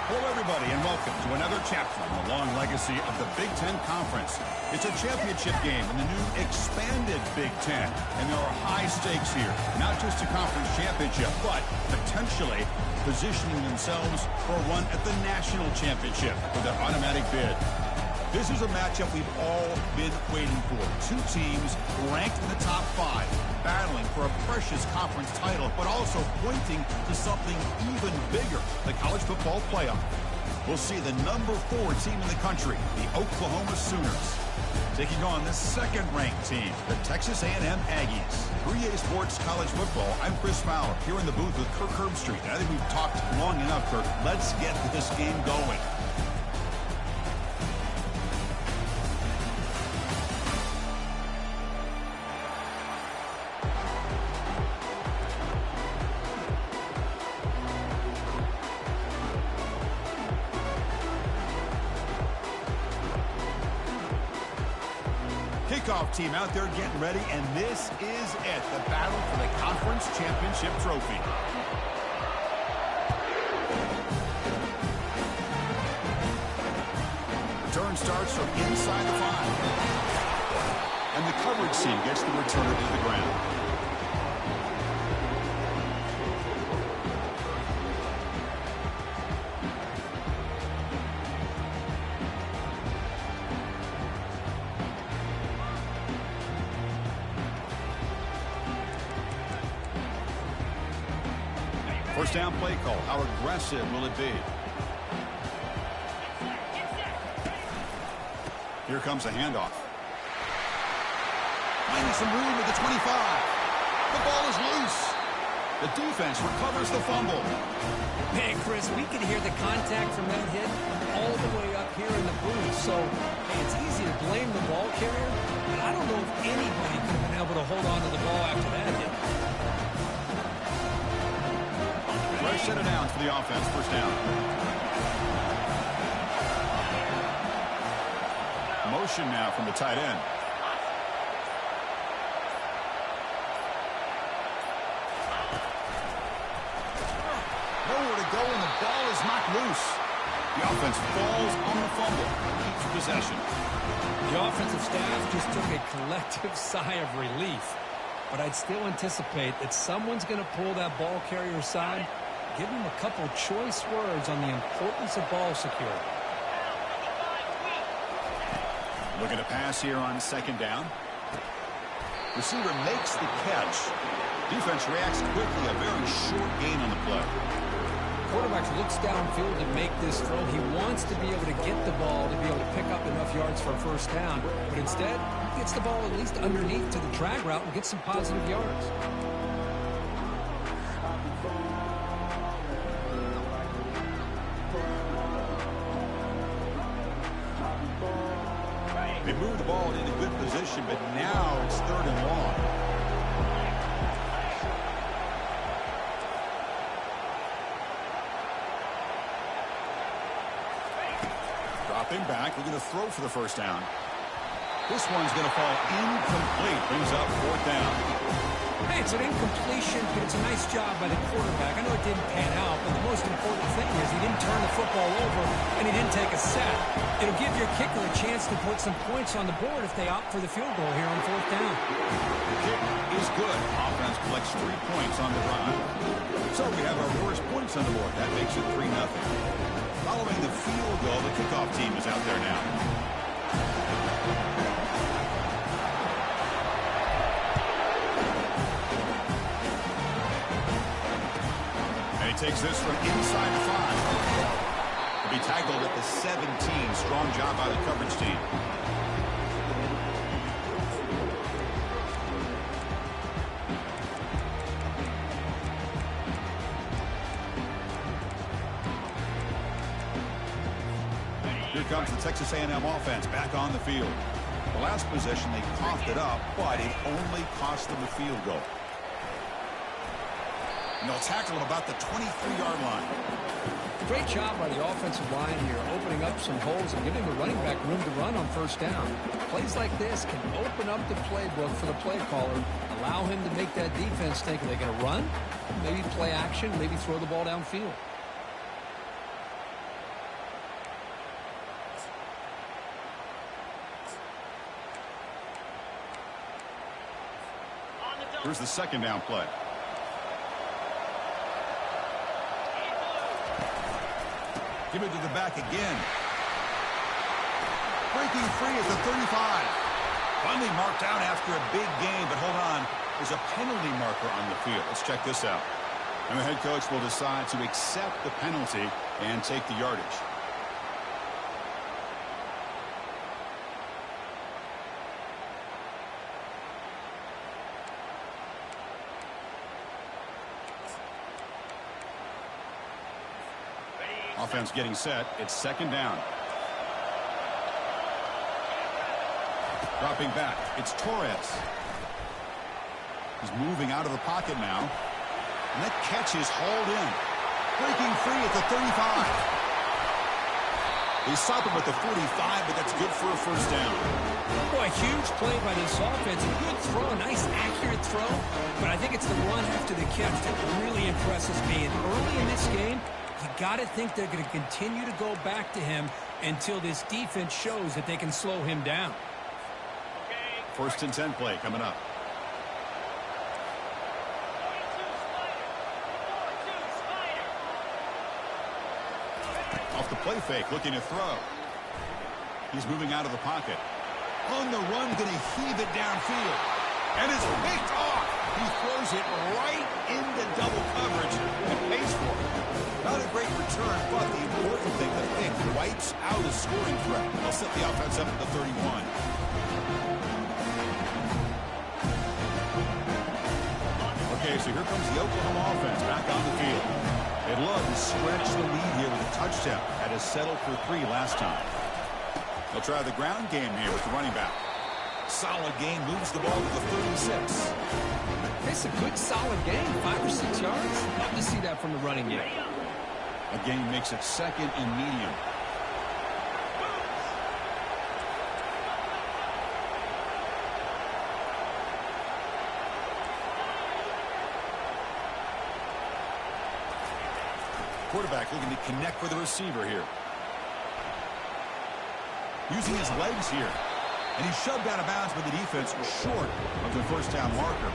Hello, everybody, and welcome to another chapter in the long legacy of the Big Ten Conference. It's a championship game in the new expanded Big Ten, and there are high stakes here. Not just a conference championship, but potentially positioning themselves for a run at the national championship with an automatic bid. This is a matchup we've all been waiting for. Two teams ranked in the top 5, battling for a precious conference title, but also pointing to something even bigger, the college football playoff. We'll see the number 4 team in the country, the Oklahoma Sooners, taking on the second-ranked team, the Texas A&M Aggies. 3A Sports College Football, I'm Chris Fowler, here in the booth with Kirk Herbstreit. I think we've talked long enough, Kirk. Let's get this game going. Kickoff team out there getting ready, and this is it, the battle for the conference championship trophy. Return starts from inside the 5. And the coverage team gets the returner to the ground. First down play call. How aggressive will it be? Here comes a handoff. Finding some room at the 25. The ball is loose. The defense recovers the fumble. Man, Chris, we can hear the contact from that hit all the way up here in the booth. So hey, it's easy to blame the ball carrier, but I don't know if anybody could have been able to hold on to the ball after that hit. Right set of downs for the offense. First down. Motion now from the tight end. Nowhere to go, and the ball is knocked loose. The offense falls on the fumble. Keeps possession. The offensive staff just took a collective sigh of relief. But I'd still anticipate that someone's going to pull that ball carrier aside, give him a couple choice words on the importance of ball security. Looking to pass here on second down. Receiver makes the catch. Defense reacts quickly. A very short gain on the play. Quarterback looks downfield to make this throw. He wants to be able to get the ball to be able to pick up enough yards for a first down. But instead, he gets the ball at least underneath to the drag route and gets some positive yards. They move the ball into good position, but now it's 3rd and long. Dropping back, looking to throw for the first down. This one's going to fall incomplete. Brings up 4th down. Hey, it's an incompletion, but it's a nice job by the quarterback. I know it didn't pan out, but the most important thing is he didn't turn the football over and he didn't take a sack. It'll give your kicker a chance to put some points on the board if they opt for the field goal here on 4th down. The kick is good. Offense collects 3 points on the drive. So we have our first points on the board. That makes it 3-0. Following the field goal, the kickoff team is out there now. Takes this from inside the 5. He'll be tackled at the 17. Strong job by the coverage team. Here comes the Texas A&M offense back on the field. The last possession, they coughed it up, but it only cost them a field goal. And they'll tackle him about the 23-yard line. Great job by the offensive line here, opening up some holes and giving the running back room to run on first down. Plays like this can open up the playbook for the play caller, allow him to make that defense think, are they going to run? Maybe play action, maybe throw the ball downfield. Here's the second down play. Give it to the back again. Breaking free at the 35. Finally marked out after a big gain, but hold on. There's a penalty marker on the field. Let's check this out. And the head coach will decide to accept the penalty and take the yardage. Offense getting set. It's second down. Dropping back. It's Torres. He's moving out of the pocket now. And that catch is hauled in. Breaking free at the 35. They stop him at the 45, but that's good for a first down. Boy, a huge play by this offense. A good throw, a nice accurate throw. But I think it's the run after the catch that really impresses me. And early in this game, you got to think they're going to continue to go back to him until this defense shows that they can slow him down. First and 10 play coming up. Off the play fake, looking to throw. He's moving out of the pocket. On the run, going to heave it downfield. And it's picked off. He throws it right into double coverage and pays for it. Not a great return, but the important thing, the pick wipes out a scoring threat. They'll set the offense up at the 31. Okay, so here comes the Oklahoma offense back on the field. They'd love to stretch the lead here with a touchdown. Had to settle for 3 last time. They'll try the ground game here with the running back. Solid game, moves the ball to the 36. It's a good, solid game. 5 or 6 yards. Love to see that from the running game. A gain makes it second and medium. Quarterback looking to connect with the receiver here. Using his legs here. And he's shoved out of bounds, but the defense short of the first down marker.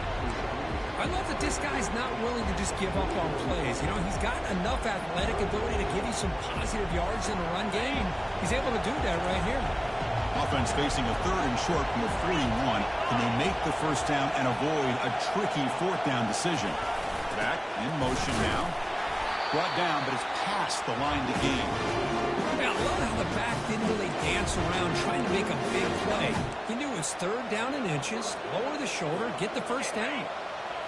I love that this guy's not willing to just give up on plays. You know, he's got enough athletic ability to give you some positive yards in the run game. He's able to do that right here. Offense facing a third and short from the 41. Can they make the first down and avoid a tricky fourth down decision? Back in motion now. Brought down, but it's past the line to gain. Yeah, I love how the back didn't really dance around trying to make a big play. He knew it was third down and inches, lower the shoulder, get the first down.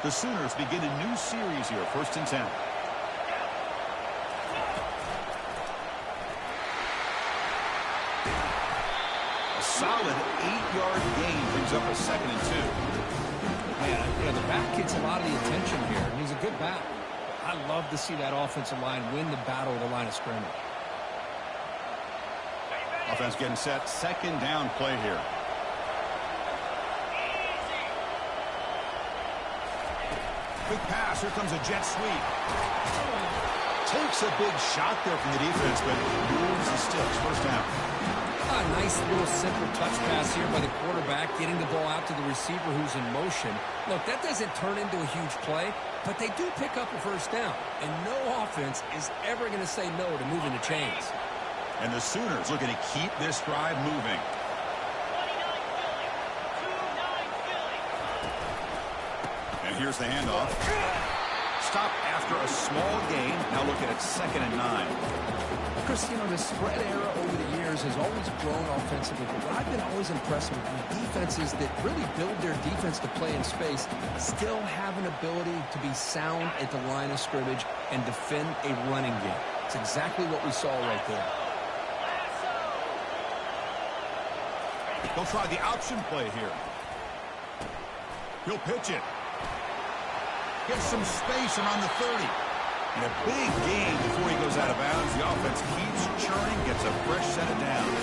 The Sooners begin a new series here, first and 10. A solid 8-yard gain brings up a second and 2. Man, you know, the back gets a lot of the attention here, and he's a good back. I love to see that offensive line win the battle of the line of scrimmage. Offense getting set. Second down play here. Quick pass. Here comes a jet sweep. Takes a big shot there from the defense, but moves the sticks. First down. A nice little simple touch pass here by the quarterback, getting the ball out to the receiver who's in motion. Look, that doesn't turn into a huge play, but they do pick up a first down. And no offense is ever going to say no to moving the chains. And the Sooners looking to keep this drive moving. And here's the handoff. Stop after a small gain. Now looking at second and 9. Chris, you know, the spread era over the years has always grown offensively, but what I've been always impressed with defenses that really build their defense to play in space still have an ability to be sound at the line of scrimmage and defend a running game. It's exactly what we saw right there. They'll try the option play here. He'll pitch it. Gets some space around the 30. And a big gain before he goes out of bounds. The offense keeps churning, gets a fresh set of downs.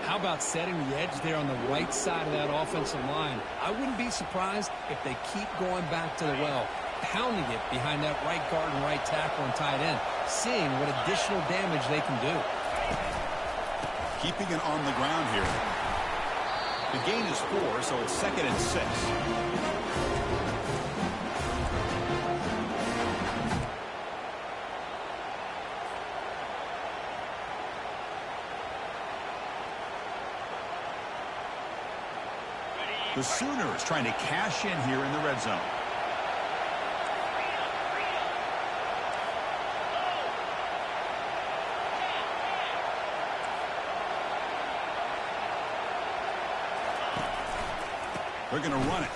How about setting the edge there on the right side of that offensive line? I wouldn't be surprised if they keep going back to the well, pounding it behind that right guard and right tackle and tight end, seeing what additional damage they can do. Keeping it on the ground here. The gain is 4, so it's second and 6. The Sooners trying to cash in here in the red zone. They're going to run it.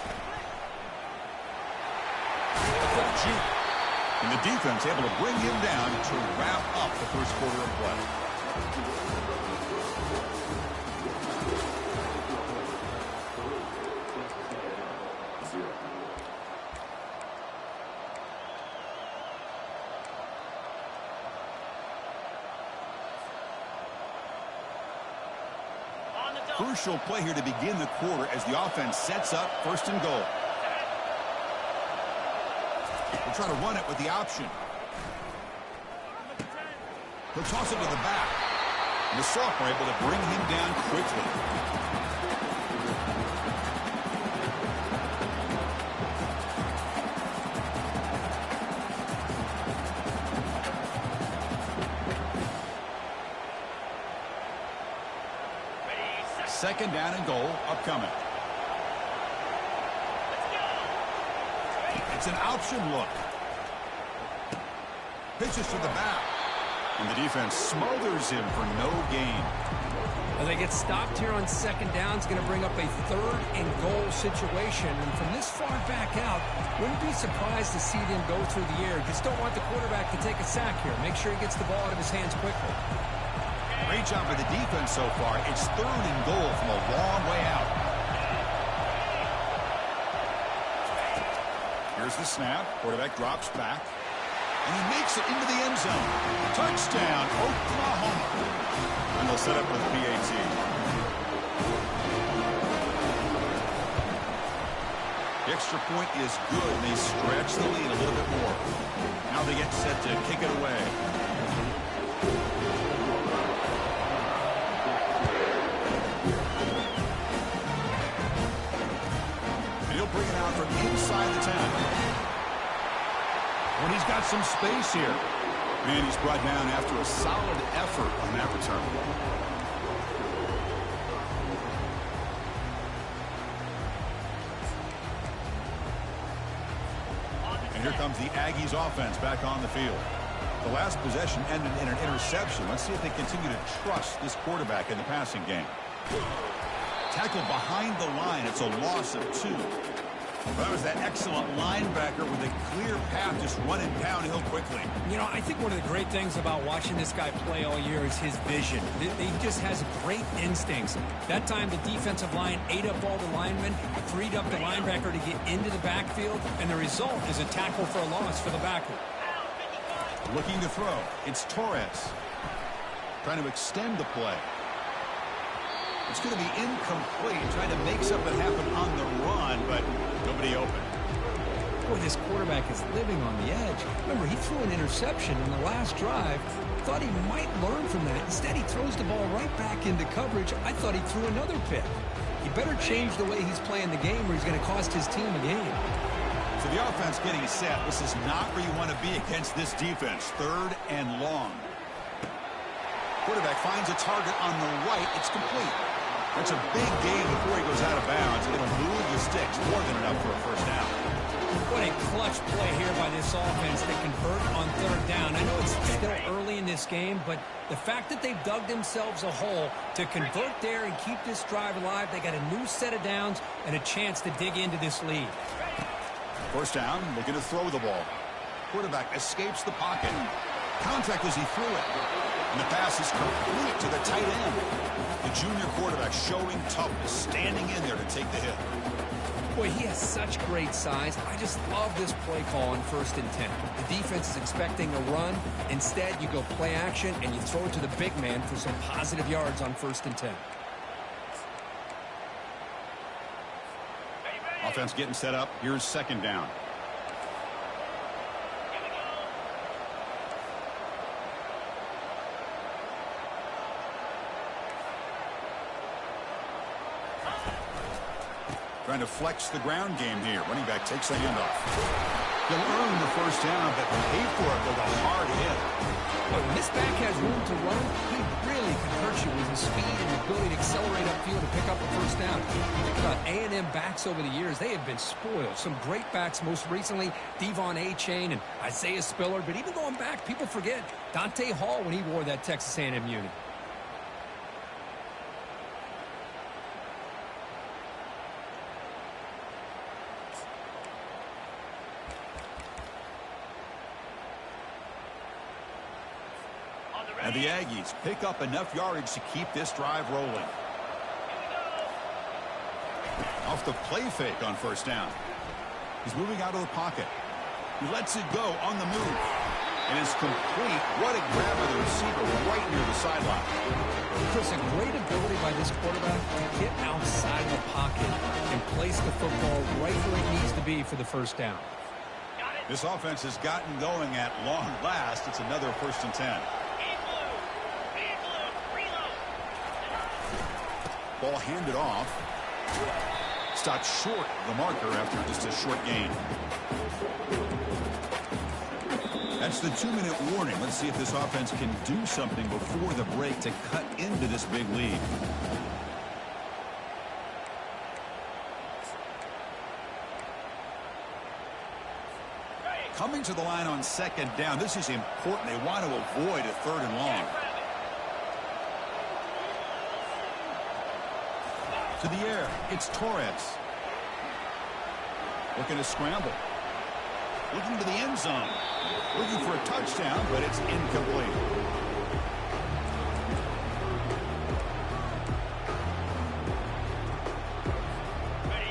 And the defense able to bring him down to wrap up the first quarter of play. Crucial play here to begin the quarter as the offense sets up first and goal. They'll try to run it with the option. He'll toss it to the back. And the sophomore able to bring him down quickly. Second down and goal upcoming. It's an option look. Pitches to the back. And the defense smothers him for no gain. Well, they get stopped here on second down. It's going to bring up a third and goal situation. And from this far back out, wouldn't be surprised to see them go through the air. Just don't want the quarterback to take a sack here. Make sure he gets the ball out of his hands quickly. Great job by the defense so far. It's third and goal from a long way out. Here's the snap. Quarterback drops back. And he makes it into the end zone. Touchdown, Oklahoma. And they'll set up with PAT. The extra point is good, and they stretch the lead a little bit more. Now they get set to kick it away. Bring it out from inside the 10. When he's got some space here. Man, he's brought down after a solid effort on that return. And here comes the Aggies offense back on the field. The last possession ended in an interception. Let's see if they continue to trust this quarterback in the passing game. Tackle behind the line. It's a loss of 2. Well, that was that excellent linebacker with a clear path just running downhill quickly. You know, I think one of the great things about watching this guy play all year is his vision. He just has great instincts. That time, the defensive line ate up all the linemen, freed up the linebacker to get into the backfield, and the result is a tackle for a loss for the backer. Looking to throw. It's Torres. Trying to extend the play. It's going to be incomplete, trying to make something happen on the run, but nobody open. Boy, this quarterback is living on the edge. Remember, he threw an interception in the last drive. Thought he might learn from that. Instead, he throws the ball right back into coverage. I thought he threw another pick. He better change the way he's playing the game or he's going to cost his team a game. So the offense getting set. This is not where you want to be against this defense. Third and long. Quarterback finds a target on the right. It's complete. That's a big gain before he goes out of bounds. It'll move the sticks more than enough for a first down. What a clutch play here by this offense to convert on third down. I know it's still early in this game, but the fact that they've dug themselves a hole to convert there and keep this drive alive, they got a new set of downs and a chance to dig into this lead. First down, looking to throw the ball. Quarterback escapes the pocket. Contact as he threw it. And the pass is complete to the tight end. The junior quarterback showing toughness, standing in there to take the hit. Boy, he has such great size. I just love this play call on 1st and 10. The defense is expecting a run. Instead, you go play action, and you throw it to the big man for some positive yards on 1st and 10. Offense getting set up. Here's second down. Trying to flex the ground game here. Running back takes the handoff. He'll earn the first down, but pay for it with a hard hit. But when this back has room to run, he really can hurt you with his speed and ability to accelerate upfield and pick up a first down. Think about A&M backs over the years. They have been spoiled. Some great backs, most recently, Devon A-Chain and Isaiah Spiller. But even going back, people forget Dante Hall when he wore that Texas A&M uni. And the Aggies pick up enough yardage to keep this drive rolling. Off the play fake on first down. He's moving out of the pocket. He lets it go on the move. And it's complete. What a grab by the receiver right near the sideline. Chris, a great ability by this quarterback to get outside the pocket and place the football right where it needs to be for the first down. This offense has gotten going at long last. It's another 1st and 10. Ball handed off. Stopped short of the marker after just a short gain. That's the 2-minute warning. Let's see if this offense can do something before the break to cut into this big lead. Coming to the line on 2nd down. This is important. They want to avoid a 3rd and long. To the air, it's Torres. Looking to scramble. Looking to the end zone. Looking for a touchdown, but it's incomplete.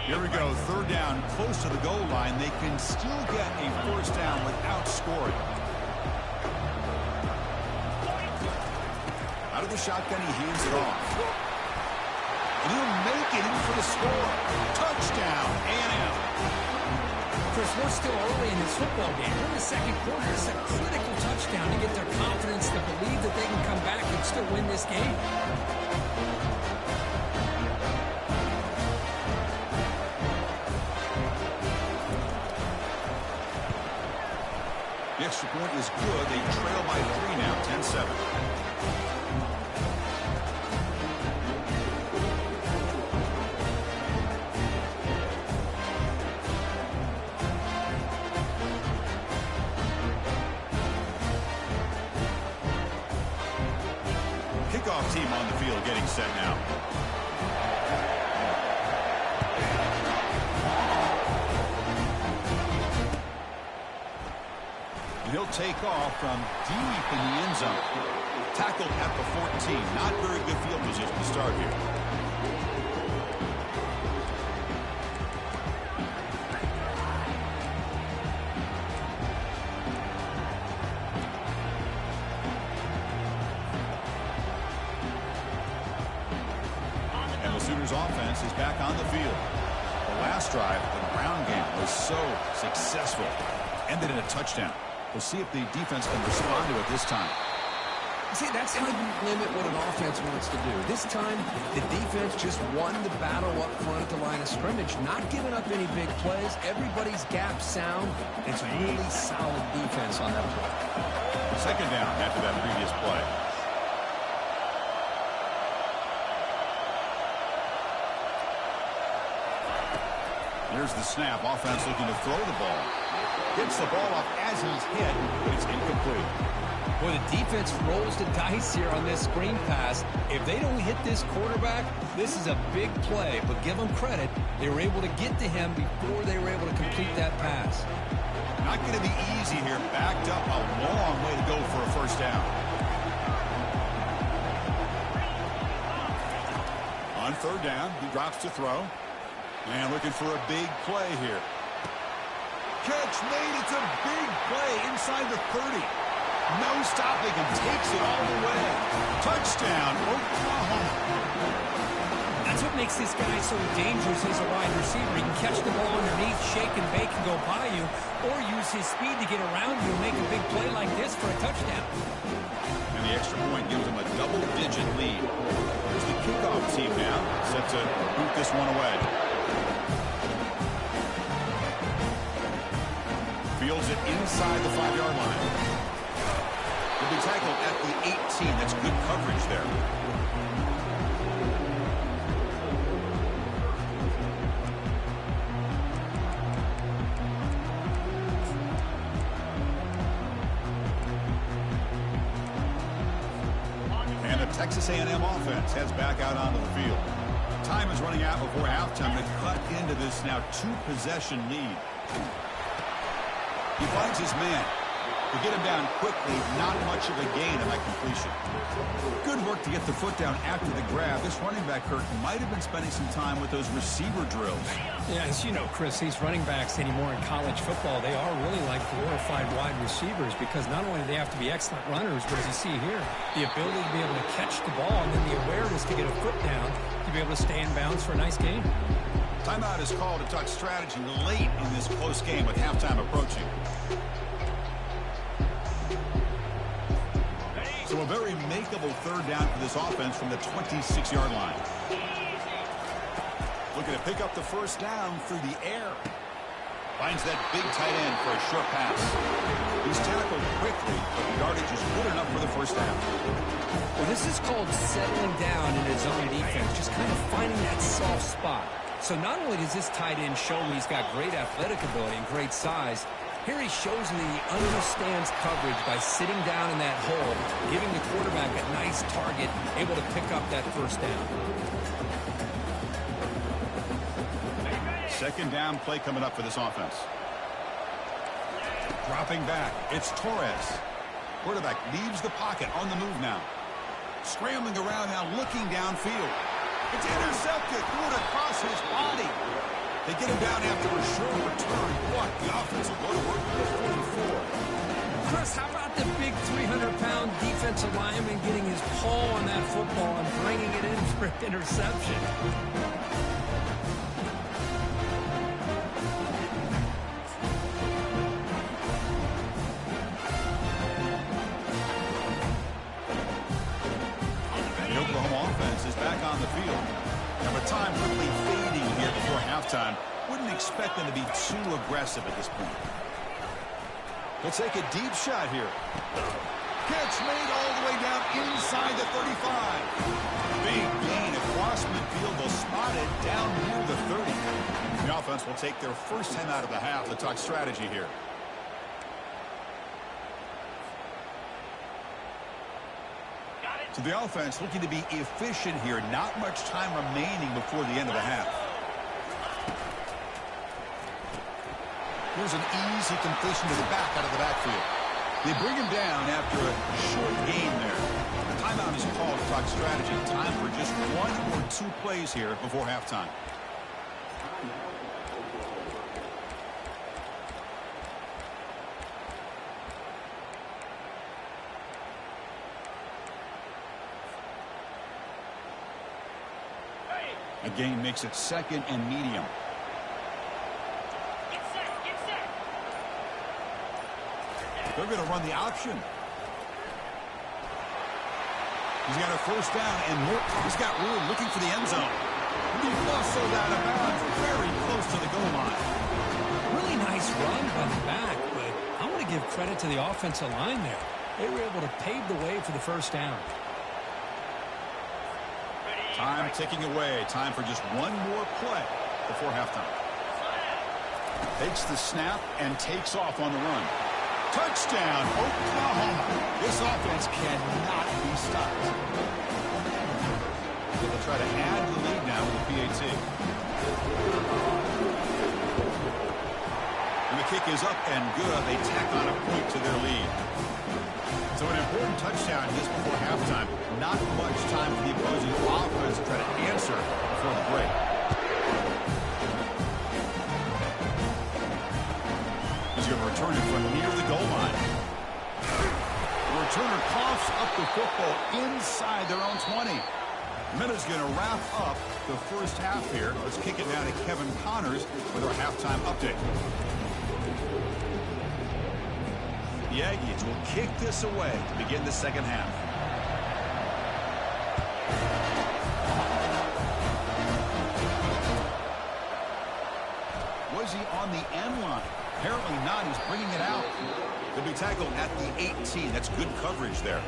Here we go, 3rd down, close to the goal line. They can still get a 1st down without scoring. Out of the shotgun, he hands it off. And he'll make it in for the score. Touchdown, A&M. Chris, we're still early in this football game. We're in the 2nd quarter. It's a critical touchdown to get their confidence to believe that they can come back and still win this game. The extra point is good. They trail by 3 now, 10-7. Kickoff team on the field getting set now. And he'll take off from deep in the end zone. Tackled at the 14. Not very good field position to start here. Sooners offense is back on the field. The last drive, the ground game, was so successful. Ended in a touchdown. We'll see if the defense can respond to it this time. See, that's how you limit what an offense wants to do. This time, the defense just won the battle up front at the line of scrimmage, not giving up any big plays. Everybody's gap sound. It's really solid defense on that play. 2nd down after that previous play. Here's the snap. Offense looking to throw the ball. Gets the ball off as he's hit, but it's incomplete. Boy, the defense rolls the dice here on this screen pass. If they don't hit this quarterback, this is a big play. But give them credit. They were able to get to him before they were able to complete that pass. Not going to be easy here. Backed up a long way to go for a 1st down. On 3rd down, he drops to throw. And looking for a big play here. Catch made. It's a big play inside the 30. No stopping and takes it all the way. Touchdown, Oklahoma. That's what makes this guy so dangerous as a wide receiver. He can catch the ball underneath, shake and bake and go by you, or use his speed to get around you and make a big play like this for a touchdown. And the extra point gives him a double-digit lead. Here's the kickoff team now, set to boot this one away. Fields it inside the 5-yard line. The tackled at the 18. That's good coverage there. And the Texas A&M offense heads back out onto the field. Time is running out before halftime to cut into this now two-possession lead. He finds his man. To get him down quickly, not much of a gain on that completion. Good work to get the foot down after the grab. This running back, Kirk, might have been spending some time with those receiver drills. Yeah, as you know, Chris, these running backs anymore in college football, they are really like glorified wide receivers because not only do they have to be excellent runners, but as you see here, the ability to be able to catch the ball and then the awareness to get a foot down to be able to stay in bounds for a nice gain. Timeout is called to talk strategy late in this close game with halftime approaching. So a very makeable third down for this offense from the 26-yard line. Looking to pick up the first down through the air. Finds that big tight end for a short pass. He's tackled quickly, but the yardage is good enough for the first down. Well, this is called settling down in his zone defense, just kind of finding that soft spot. So not only does this tight end show me he's got great athletic ability and great size, here he shows me he understands coverage by sitting down in that hole, giving the quarterback a nice target, able to pick up that first down. Second down play coming up for this offense. Dropping back, it's Torres. Quarterback leaves the pocket on the move now. Scrambling around now, looking downfield. It's intercepted, threw it across his body. They get him down after a short return. What? The offense will go to work with the 44. Chris, how about the big 300-pound defensive lineman getting his paw on that football and bringing it in for an interception? The Oklahoma offense is back on the field. Now, with time quickly fading here before halftime, wouldn't expect them to be too aggressive at this point. We'll take a deep shot here. Catch made all the way down inside the 35. Big gain across midfield. They'll spot it down near the 30. The offense will take their first 10 out of the half to talk strategy here. So the offense looking to be efficient here. Not much time remaining before the end of the half. Here's an easy completion to the back out of the backfield. They bring him down after a short gain there. The timeout is called to talk strategy. Time for just one or two plays here before halftime. A gain makes it second and medium. Get set. They're going to run the option. He's got a first down and more. He's got room looking for the end zone. He muscled out of bounds very close to the goal line. Really nice run by the back, but I want to give credit to the offensive line there. They were able to pave the way for the first down. Time ticking away. Time for just one more play before halftime. Takes the snap and takes off on the run. Touchdown, Oklahoma. This offense cannot be stopped. So they'll try to add to the lead now with the PAT. And the kick is up and good. They tack on a point to their lead. So an important touchdown just before halftime. Not much time for the opposing offense to try to answer before the break. He's going to return it from near the goal line. The returner coughs up the football inside their own 20. Minute's going to wrap up the first half here. Let's kick it down to Kevin Connors with our halftime update. The Aggies will kick this away to begin the second half. Was he on the end line? Apparently not. He's bringing it out. He'll be tackled at the 18. That's good coverage there.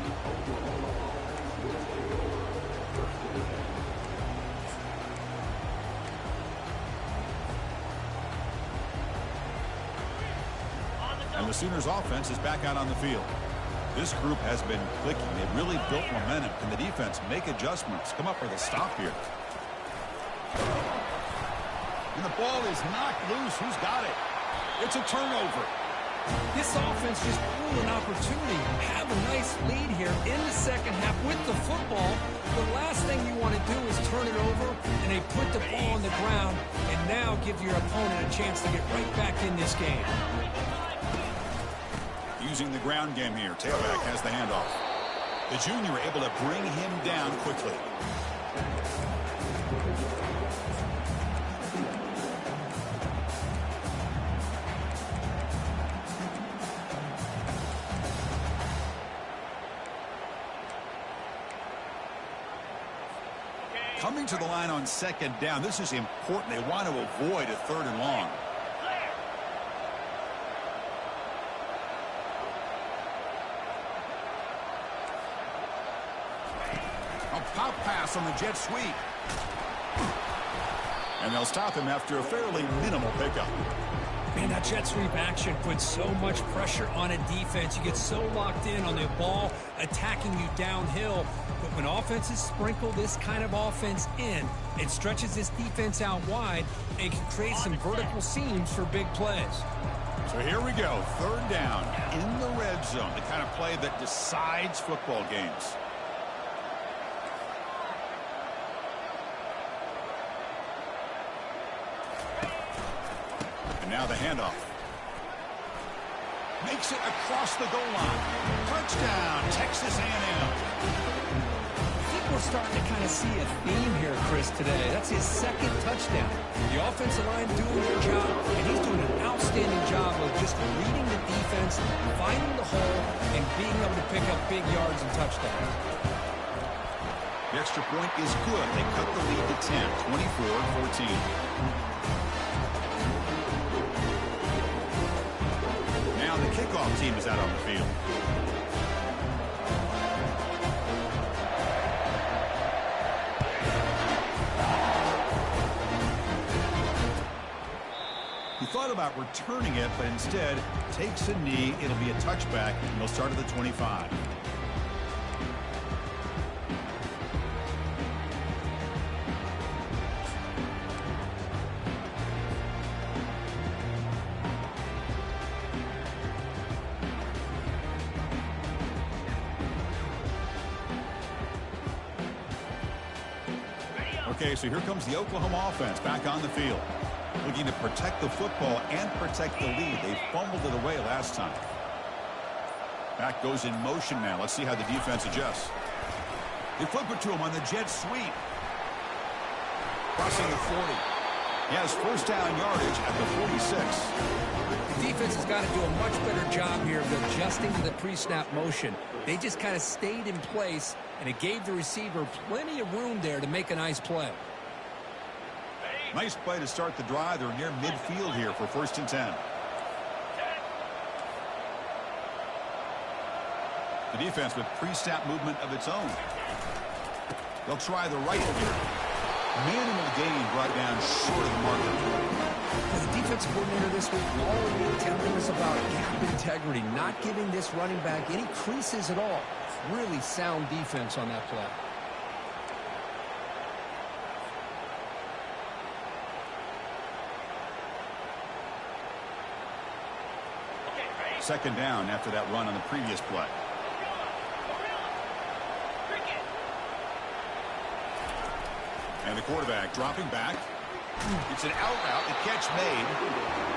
And the Sooners offense is back out on the field. This group has been clicking. They've really built momentum. Can the defense make adjustments? Come up with a stop here. And the ball is knocked loose. Who's got it? It's a turnover. This offense just blew an opportunity. Have a nice lead here in the second half with the football. The last thing you want to do is turn it over, and they put the ball on the ground and now give your opponent a chance to get right back in this game. Using the ground game here. Tailback has the handoff. The junior able to bring him down quickly. Coming to the line on second down. This is important. They want to avoid a 3rd and long. A pop pass on the jet sweep. And they'll stop him after a fairly minimal pickup. Man, that jet sweep action puts so much pressure on a defense. You get so locked in on the ball attacking you downhill. But when offenses sprinkle this kind of offense in, it stretches this defense out wide and can create some vertical seams for big plays. So here we go. 3rd down in the red zone. The kind of play that decides football games. Now the handoff. Makes it across the goal line. Touchdown, Texas A&M. I think we're starting to kind of see a theme here, Chris, today. That's his 2nd touchdown. The offensive line doing their job, and he's doing an outstanding job of just reading the defense, finding the hole, and being able to pick up big yards and touchdowns. The extra point is good. They cut the lead to 10, 24-14. The kickoff team is out on the field. He thought about returning it, but instead takes a knee. It'll be a touchback, and they'll start at the 25. Okay, so here comes the Oklahoma offense back on the field. Looking to protect the football and protect the lead. They fumbled it away last time. Back goes in motion now. Let's see how the defense adjusts. They flip it to him on the jet sweep. Crossing the 40. He has 1st down yardage at the 46. The defense has got to do a much better job here of adjusting to the pre-snap motion. They just kind of stayed in place, and it gave the receiver plenty of room there to make a nice play. Nice play to start the drive. They're near midfield here for 1st and 10. The defense with pre-snap movement of its own. They'll try the right here. Minimal gain brought down short of the marker. As the defensive coordinator this week, all week telling us about gap integrity, not giving this running back any creases at all. Really sound defense on that play. Second down after that run on the previous play. And the quarterback dropping back. It's an out route. The catch made.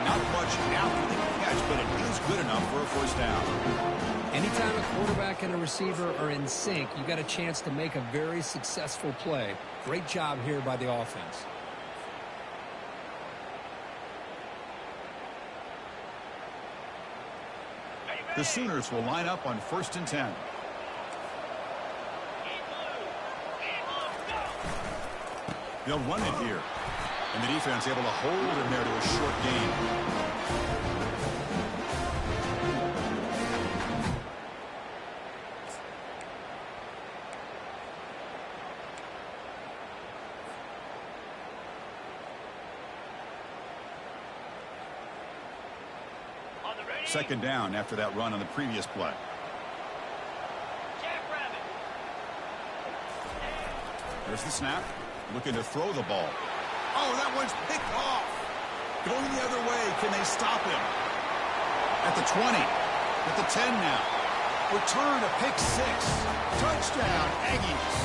Not much after the catch, but it is good enough for a 1st down. Anytime a quarterback and a receiver are in sync, you got a chance to make a very successful play. Great job here by the offense. The Sooners will line up on 1st and 10. They'll run it here. And the defense able to hold him there to a short gain. Second down after that run on the previous play. There's the snap. Looking to throw the ball. Oh, that one's picked off. Going the other way. Can they stop him? At the 20. At the 10 now. Return a pick 6. Touchdown, Aggies.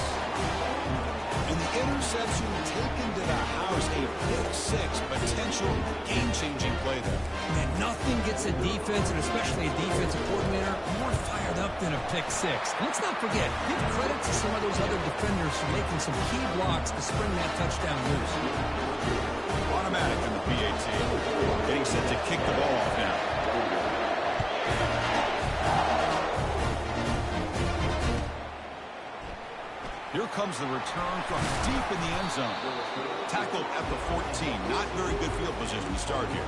And the interception taken to the house. A pick 6. Potential game-changing play there. Man, nothing gets a defense, and especially a defensive coordinator, more fired up than a pick 6. And let's not forget, give credit to some of those other defenders for making some key blocks to spring that touchdown loose. Automatic in the PAT. Getting set to kick the ball off now. Here comes the return from deep in the end zone. Tackled at the 14. Not very good field position to start here.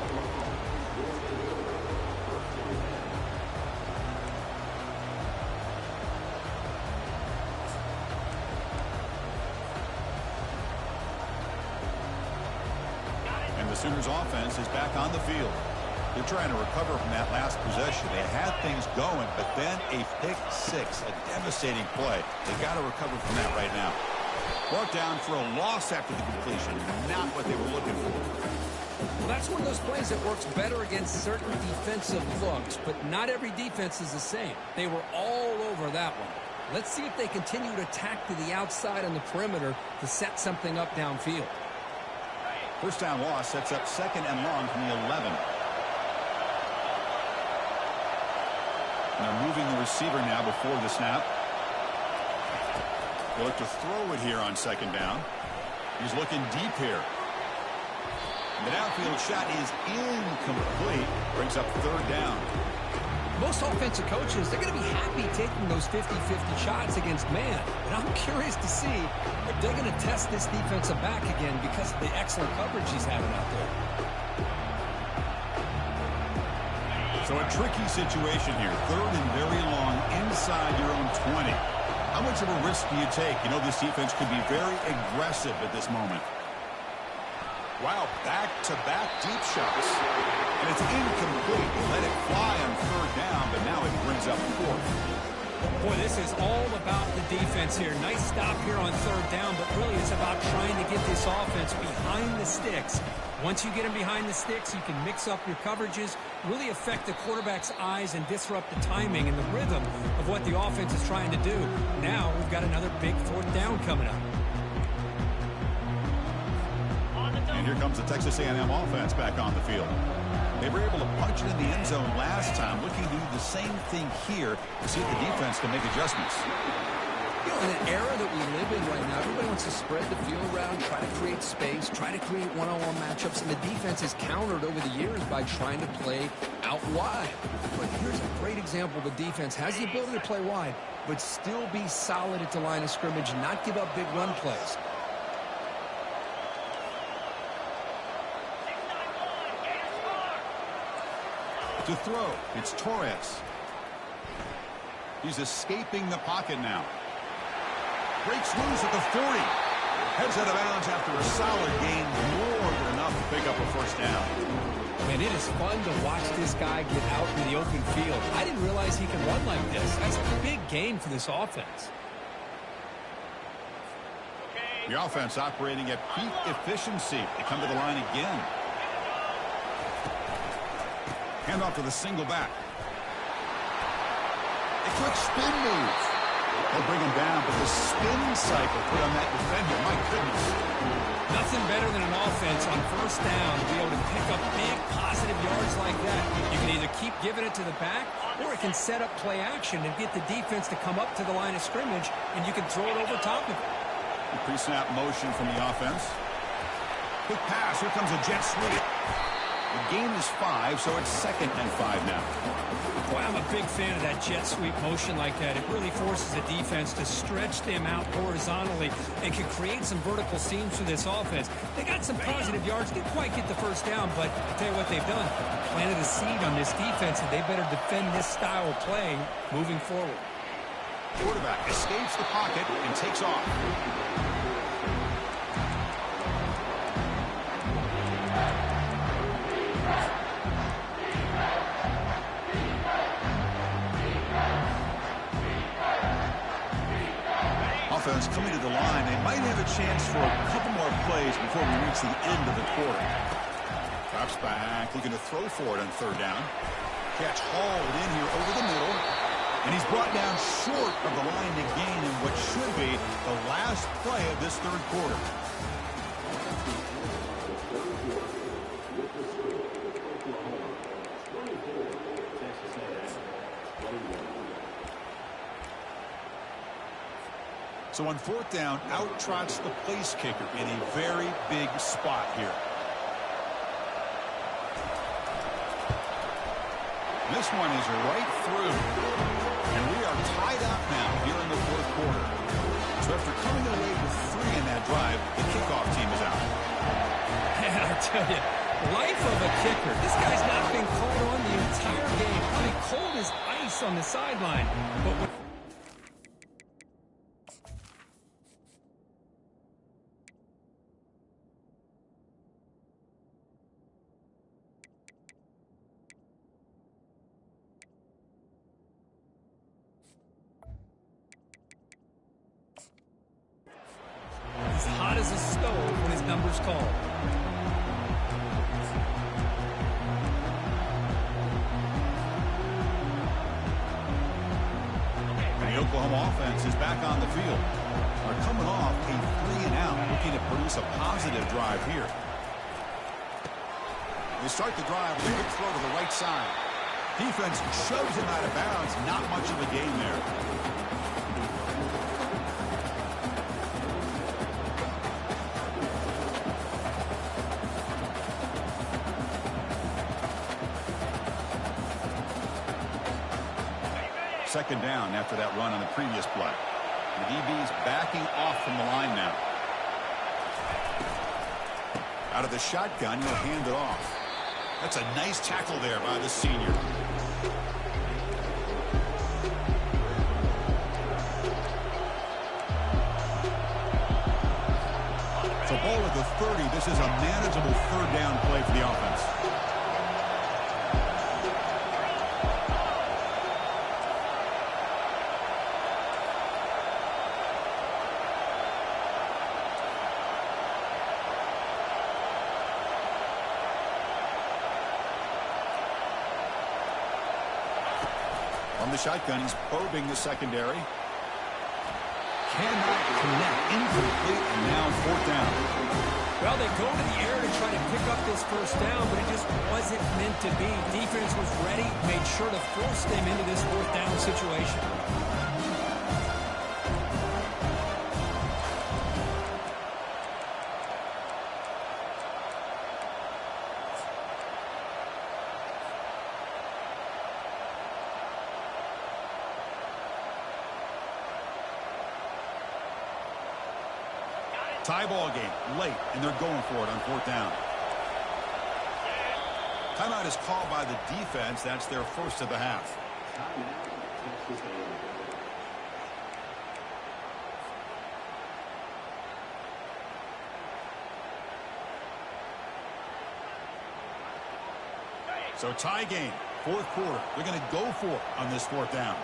And the Sooners offense is back on the field. They're trying to recover from that last possession. They had things going, but then a pick 6, a devastating play. They got to recover from that right now. Brought down for a loss after the completion. Not what they were looking for. Well, that's one of those plays that works better against certain defensive looks, but not every defense is the same. They were all over that one. Let's see if they continue to attack to the outside on the perimeter to set something up downfield. First down loss sets up second and long from the 11. And they're moving the receiver now before the snap. They'll look to throw it here on second down. He's looking deep here. The downfield shot is incomplete. Brings up third down. Most offensive coaches, they're going to be happy taking those 50-50 shots against man. And I'm curious to see if they're going to test this defensive back again because of the excellent coverage he's having out there. So a tricky situation here. Third and very long inside your own 20. How much of a risk do you take? You know, this defense could be very aggressive at this moment. Wow, back-to-back deep shots. And it's incomplete. He let it fly on third down, but now it brings up fourth. Boy, this is all about the defense here. Nice stop here on third down, but really it's about trying to get this offense behind the sticks. Once you get them behind the sticks, you can mix up your coverages, really affect the quarterback's eyes and disrupt the timing and the rhythm of what the offense is trying to do. Now we've got another big fourth down coming up. And here comes the Texas A&M offense back on the field. They were able to punch it in the end zone last time, looking to do the same thing here to see if the defense can make adjustments. You know, in an era that we live in right now, everybody wants to spread the field around, try to create space, try to create one-on-one matchups, and the defense has countered over the years by trying to play out wide. But here's a great example. The defense has the ability to play wide, but still be solid at the line of scrimmage and not give up big run plays. To throw, it's Torres. He's escaping the pocket now. Breaks loose at the 40. Heads out of bounds after a solid gain, more than enough to pick up a first down. Man, it is fun to watch this guy get out in the open field. I didn't realize he could run like this. That's a big gain for this offense. The offense operating at peak efficiency. They come to the line again. Handoff to the single back. A quick spin move. They'll bring him down, but the spin cycle put on that defender, my goodness. Nothing better than an offense on first down to be able to pick up big positive yards like that. You can either keep giving it to the back, or it can set up play action and get the defense to come up to the line of scrimmage, and you can throw it over top of it. The pre-snap motion from the offense. Quick pass. Here comes a jet sweep. The game is 5, so it's 2nd and 5 now. Boy, I'm a big fan of that jet sweep motion like that. It really forces the defense to stretch them out horizontally and can create some vertical seams for this offense. They got some positive yards. Didn't quite get the first down, but I'll tell you what they've done. Planted a seed on this defense, and they better defend this style of play moving forward. Quarterback escapes the pocket and takes off. offense coming to the line. They might have a chance for a couple more plays before we reach the end of the quarter. Drops back, looking to throw for it on third down. Catch hauled in here over the middle. And he's brought down short of the line to gain in what should be the last play of this third quarter. So on fourth down, out trots the place kicker in a very big spot here. This one is right through. And we are tied up now here in the fourth quarter. So after coming away with 3 in that drive, the kickoff team is out. And I tell you, life of a kicker. This guy's not been called on the entire game. Probably cold as ice on the sideline. But he's hot as a stove when his number's called. And the Oklahoma offense is back on the field. They're coming off a 3-and-out, looking to produce a positive drive here. They start the drive with a good throw to the right side. Defense shoves him out of bounds. Not much of a gain there. Second down after that run on the previous play. The DB's backing off from the line now. Out of the shotgun, he'll hand it off. That's a nice tackle there by the senior. So ball at the 30. This is a manageable third down play for the offense. From the shotgun, he's probing the secondary. Cannot connect. Incomplete, and now fourth down. Well, they go to the air to try to pick up this first down, but it just wasn't meant to be. Defense was ready, made sure to force them into this fourth down situation. Tie ball game late, and they're going for it on fourth down. Timeout is called by the defense. That's their first of the half. So tie game, fourth quarter. They're going to go for it on this fourth down.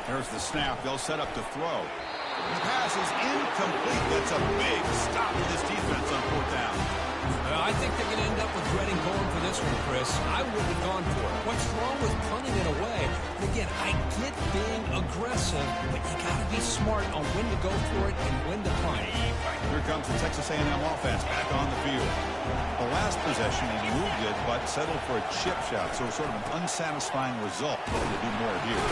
There's the snap. They'll set up to throw. The pass is incomplete. That's a big stop for this defense on fourth down. I think they're going to end up regretting going for this one, Chris. I wouldn't have gone for it. What's wrong with punting it away? And again, I get being aggressive, but you got to be smart on when to go for it and when to punt. Here comes the Texas A&M offense back on the field. The last possession, he moved it, but settled for a chip shot, so sort of an unsatisfying result. But to do more here.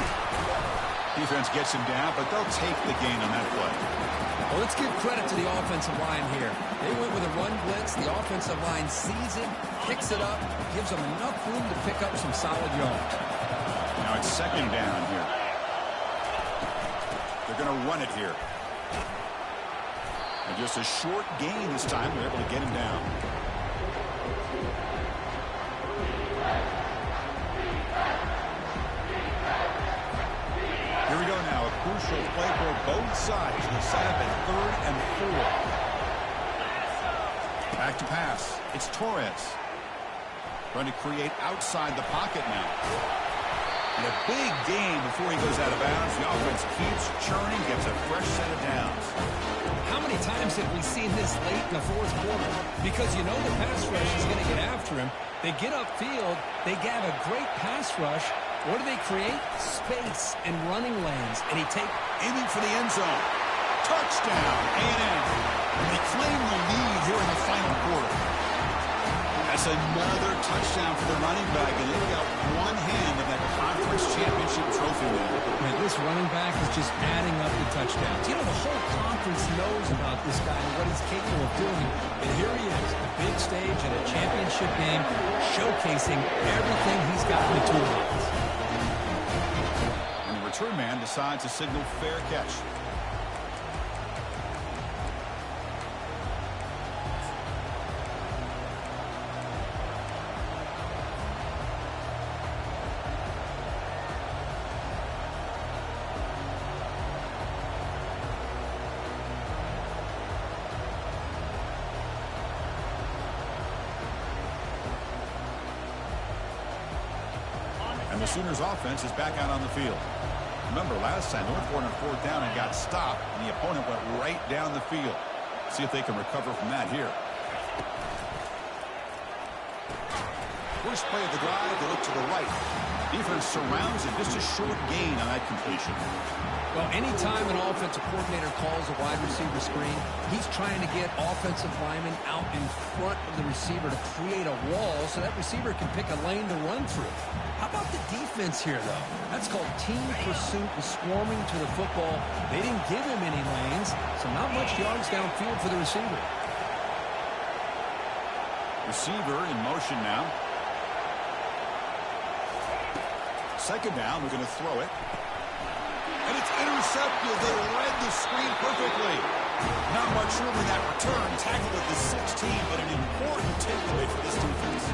Defense gets him down, but they'll take the gain on that play. Well, let's give credit to the offensive line here. They went with a run blitz. The offensive line sees it, picks it up, gives them enough room to pick up some solid yards. Now it's second down here. They're going to run it here. And just a short gain this time. They're able to get him down. Here we go now, a crucial play for both sides. They set up at 3rd and 4. Back to pass. It's Torres. Trying to create outside the pocket now. And a big gain before he goes out of bounds. The offense keeps churning, gets a fresh set of downs. How many times have we seen this late in the fourth quarter? Because you know the pass rush is going to get after him. They get upfield. They have a great pass rush. What do they create? Space and running lanes. And aiming for the end zone. Touchdown, A&M. And they claim the lead here in the final quarter. That's another touchdown for the running back, and they've got one hand of that conference championship trophy now. Man, this running back is just adding up the touchdowns. You know, the whole conference knows about this guy and what he's capable of doing. And here he is, the big stage in a championship game, showcasing everything he's got in the toolbox. And the return man decides to signal fair catch. And the Sooners offense is back out on the field. Remember, last time, they went for it on fourth down and got stopped, and the opponent went right down the field. See if they can recover from that here. First play of the drive, they look to the right. Defense surrounds it, just a short gain on that completion. Well, anytime an offensive coordinator calls a wide receiver screen, he's trying to get offensive linemen out in front of the receiver to create a wall so that receiver can pick a lane to run through. How about the defense here, though? That's called team pursuit and swarming to the football. They didn't give him any lanes, so not much yards downfield for the receiver. Receiver in motion now. Second down, we're going to throw it. And it's intercepted. They read the screen perfectly. Not much room in that return. Tackled at the 16, but an important takeaway for this defense.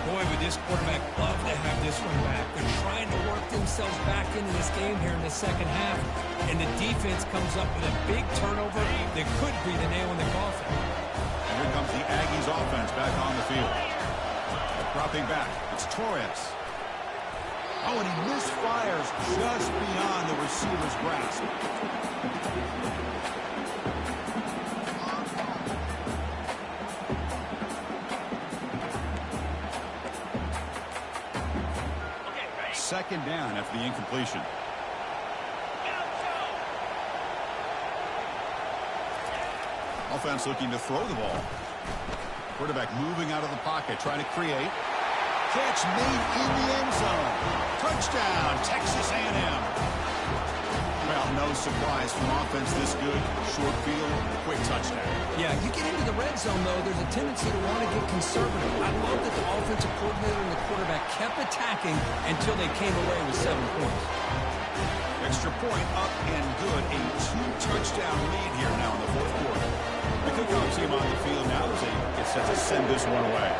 Boy, would this quarterback love to have this one back. They're trying to work themselves back into this game here in the second half. And the defense comes up with a big turnover that could be the nail in the coffin. And here comes the Aggies offense back on the field. Dropping back. It's Torres. Oh, and he misfires just beyond the receiver's grasp. Second down after the incompletion. Offense looking to throw the ball. Quarterback moving out of the pocket, trying to create. Catch made in the end zone. Touchdown, Texas A&M. Well, no surprise from offense this good. Short field, quick touchdown. Yeah, you get into the red zone, though, there's a tendency to want to get conservative. I love that the offensive coordinator and the quarterback kept attacking until they came away with 7 points. Extra point up and good. A 2-touchdown lead here now in the fourth quarter. The kickoff team on the field now as they get set to send this one away.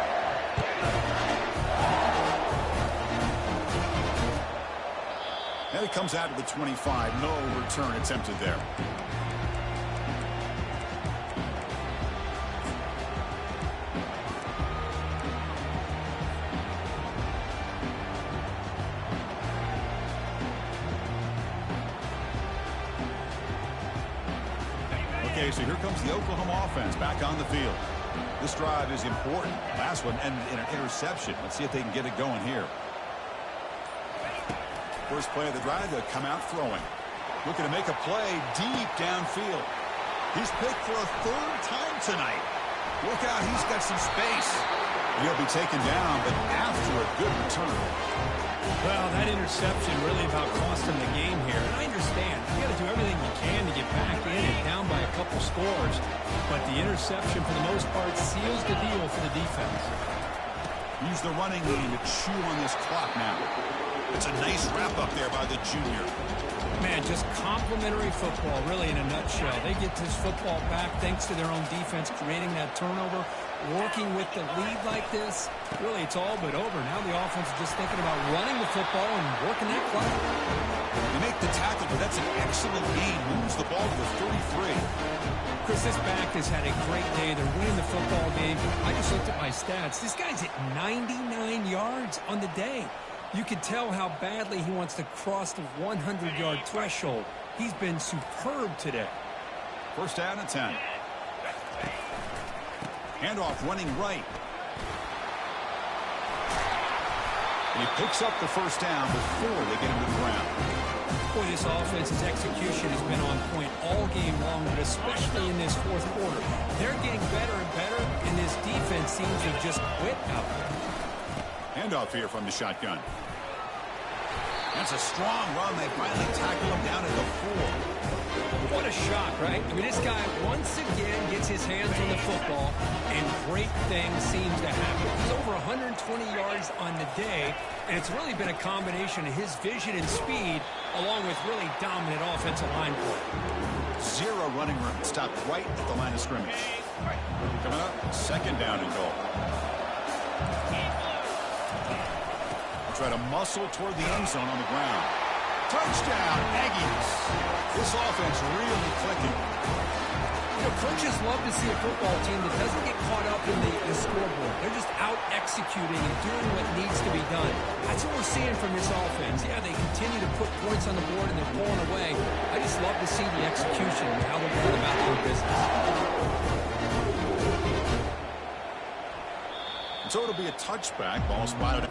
And it comes out to the 25. No return attempted there. Okay, so here comes the Oklahoma offense back on the field. This drive is important. Last one ended in an interception. Let's see if they can get it going here. First play of the drive, they'll come out throwing. Looking to make a play deep downfield. He's picked for a third time tonight. Look out, he's got some space. He'll be taken down, but after a good return. Well, that interception really about cost him the game here. And I understand. You got to do everything you can to get back in and down by a couple scores. But the interception, for the most part, seals the deal for the defense. Use the running game to chew on this clock now. It's a nice wrap-up there by the junior. Man, just complimentary football, really, in a nutshell. They get this football back thanks to their own defense, creating that turnover, working with the lead like this. Really, it's all but over. Now the offense is just thinking about running the football and working that clock. They make the tackle, but that's an excellent gain. Moves the ball to the 33. Chris, this back has had a great day. They're winning the football game. I just looked at my stats. This guy's at 99 yards on the day. You can tell how badly he wants to cross the 100-yard threshold. He's been superb today. First down and 10. Handoff running right. And he picks up the first down before they get him to the ground. Boy, this offense's execution has been on point all game long, but especially in this fourth quarter. They're getting better and better, and this defense seems to have just quit out there. Handoff here from the shotgun. That's a strong run. They finally tackle him down at the 4. What a shot, right? I mean, this guy once again gets his hands on the football, and great things seem to happen. He's over 120 yards on the day, and it's really been a combination of his vision and speed, along with really dominant offensive line play. Zero running room. Stopped right at the line of scrimmage. Coming up, second down and goal. Try to muscle toward the end zone on the ground. Touchdown, Aggies. This offense really clicking. You know, coaches love to see a football team that doesn't get caught up in the scoreboard. They're just out executing and doing what needs to be done. That's what we're seeing from this offense. Yeah, they continue to put points on the board and they're pulling away. I just love to see the execution and how they're going about their business. And so it'll be a touchback. Ball spotted.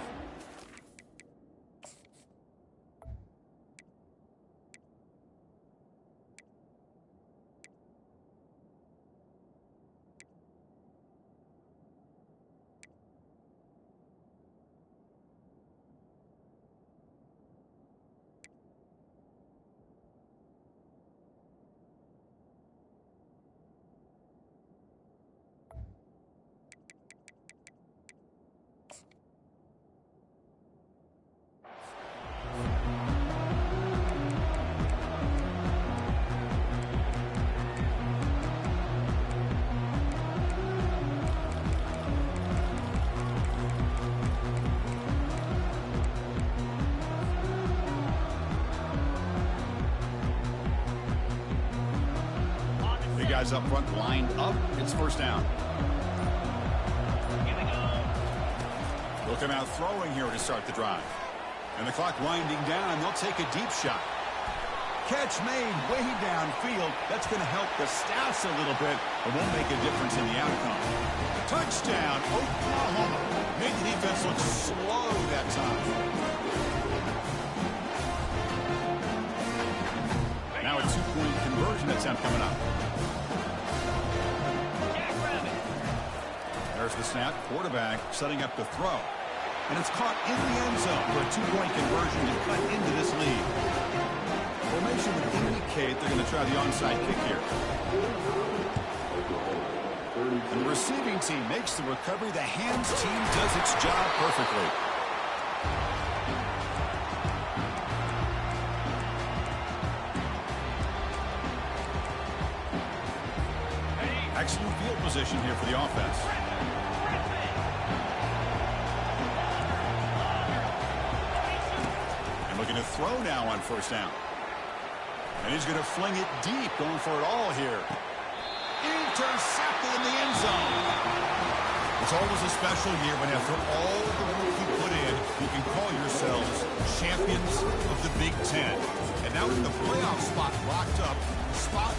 Guys up front lined up. It's first down. They'll come out throwing here to start the drive. And the clock winding down. They'll take a deep shot. Catch made way downfield. That's going to help the Stats a little bit, but won't make a difference in the outcome. Touchdown, Oklahoma. Made the defense look slow that time. Now a two-point conversion attempt coming up. There's the snap. Quarterback setting up the throw. And it's caught in the end zone for a two-point conversion to cut into this lead. Formation would indicate they're going to try the onside kick here. And the receiving team makes the recovery. The hands team does its job perfectly. Excellent field position here for the offense. And looking to throw now on first down. And he's going to fling it deep, going for it all here. Intercepted in the end zone. It's always a special year when after all the work you put in, you can call yourselves champions of the Big Ten. And now with the playoff spot locked up, spot